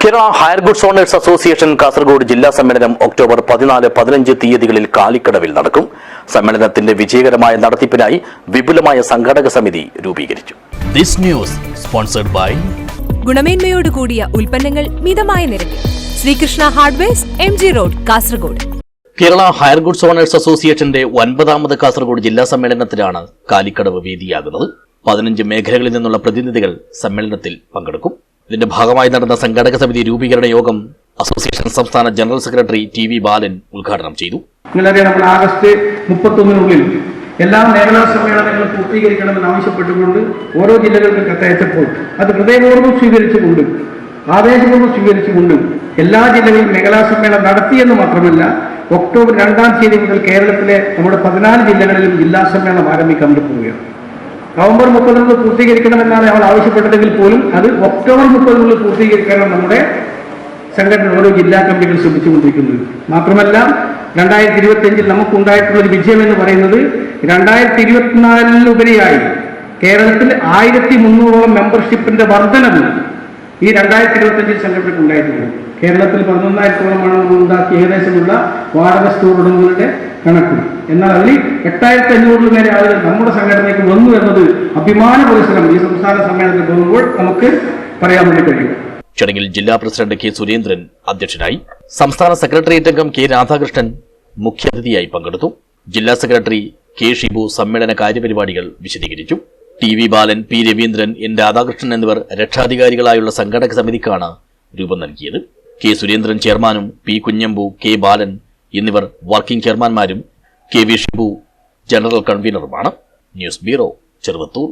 Kerala hire goods owners association Kasaragod ജില്ലാ സമ്മേളനം October 14-15 തീയതികളിൽ കാലിക്കടവിൽ നടക്കും. സമ്മേളനത്തിന്റെ വിജയകരമായ നടത്തിപ്പിനായി വിപുലമായ സംഘാടക സമിതി രൂപീകരിച്ചു. This news sponsored by ഗുണമേന്മയോട് കൂടിയ ഉൽപ്പന്നങ്ങൾ മിതമായ നിരക്കിൽ Sreekrishna hardwares MG road Kasaragod. Kerala hire goods owners അസോസിയേഷന്റെ 9ാമത് കാസർഗോഡ് ജില്ലാ സമ്മേളനത്തിലാണ് കാലിക്കടവ് വേദിയാകുന്നത്. 15 മേഖലകളിൽ നിന്നുള്ള പ്രതിനിധികൾ സമ്മേളനത്തിൽ പങ്കെടുക്കും. ഇതിന്റെ ഭാഗമായി നടന്ന സംഘാടക സമിതി രൂപീകരണ യോഗം അസോസിയേഷൻ സംസ്ഥാന ജനറൽ സെക്രട്ടറി TV ബാലൻ ഉദ്ഘാടനം ചെയ്തു. നിങ്ങളറിയാം, നമ്മൾ ആഗസ്റ്റ് 31-നുള്ളിൽ എല്ലാ മേഖലാ സമ്മേളനങ്ങളും പൂർത്തീകരിക്കണമെന്ന് ആവശ്യപ്പെട്ടുകൊണ്ട് ഓരോ ജില്ലകൾക്കും കത്തയച്ചപ്പോൾ അത് ഹൃദയപൂർവ്വം സ്വീകരിച്ചുകൊണ്ട് ആവേശപൂർവ്വം സ്വീകരിച്ചുകൊണ്ട് എല്ലാ ജില്ലകളിലും മേഖലാ സമ്മേളനം നടത്തിയെന്ന് മാത്രമല്ല, ഒക്ടോബർ 2-ാം തീയതി മുതൽ കേരളത്തിലെ നമ്മുടെ 14 ജില്ലകളിലും ജില്ലാ സമ്മേളനം ആരംഭിക്കാൻ പോവുകയാണ്. നവംബർ 30-നുള്ളിൽ പൂർത്തീകരിക്കണമെന്നാണ് ഞങ്ങൾ ആവശ്യപ്പെട്ടതെങ്കിൽ പോലും അത് ഒക്ടോബർ 30-നുള്ളിൽ പൂർത്തീകരിക്കാനാണ് നമ്മുടെ സംഘടന ഓരോ ജില്ലാ കമ്മിറ്റികൾ ശ്രമിച്ചുകൊണ്ടിരിക്കുന്നത്. മാത്രമല്ല, 2025-ൽ നമുക്കുണ്ടായിട്ടുള്ള ഒരു വിജയം എന്ന് പറയുന്നത് 2024-ലുപരിയായി കേരളത്തിൽ 1300ഓളം മെമ്പർഷിപ്പിന്റെ വർധനവ് ഈ 2025-ൽ സംഘടനയ്ക്ക് ഉണ്ടായിട്ടുണ്ട്. കേരളത്തിൽ 11,000-ഓളമാണ് നമ്മൾ ഉണ്ടാക്കിയ ഏകദേശമുള്ള വാടക സ്റ്റോർ ഉടമകളുടെ കണക്ക്. എന്നാൽ അതിൽ 8,500-ൽ മേലെ ആളുകൾ നമ്മുടെ സംഘടനയ്ക്ക് വന്നു എന്നത് അഭിമാന പുരസ്സരം ഈ സംസ്ഥാന സമ്മേളനത്തിൽ പോകുമ്പോൾ നമുക്ക് പറയാൻ വേണ്ടി കഴിയും. ചടങ്ങിൽ ജില്ലാ പ്രസിഡന്റ് K. സുരേന്ദ്രൻ അധ്യക്ഷനായി. സംസ്ഥാന സെക്രട്ടേറിയറ്റ് അംഗം K. രാധാകൃഷ്ണൻ മുഖ്യാതിഥിയായി പങ്കെടുത്തു. ജില്ലാ സെക്രട്ടറി K. ഷിബു സമ്മേളന കാര്യപരിപാടികൾ വിശദീകരിച്ചു. TV ബാലൻ, P. രവീന്ദ്രൻ, N. രാധാകൃഷ്ണൻ എന്നിവർ രക്ഷാധികാരികളായുള്ള സംഘാടക സമിതിക്കാണ് രൂപം നൽകിയത്. K. സുരേന്ദ്രൻ ചെയർമാനും P. കുഞ്ഞമ്പു, K. ബാലൻ എന്നിവർ വർക്കിംഗ് ചെയർമാൻമാരും, KV ഷിബു ജനറൽ കൺവീനറുമാണ്. News bureau, Cheruvathur.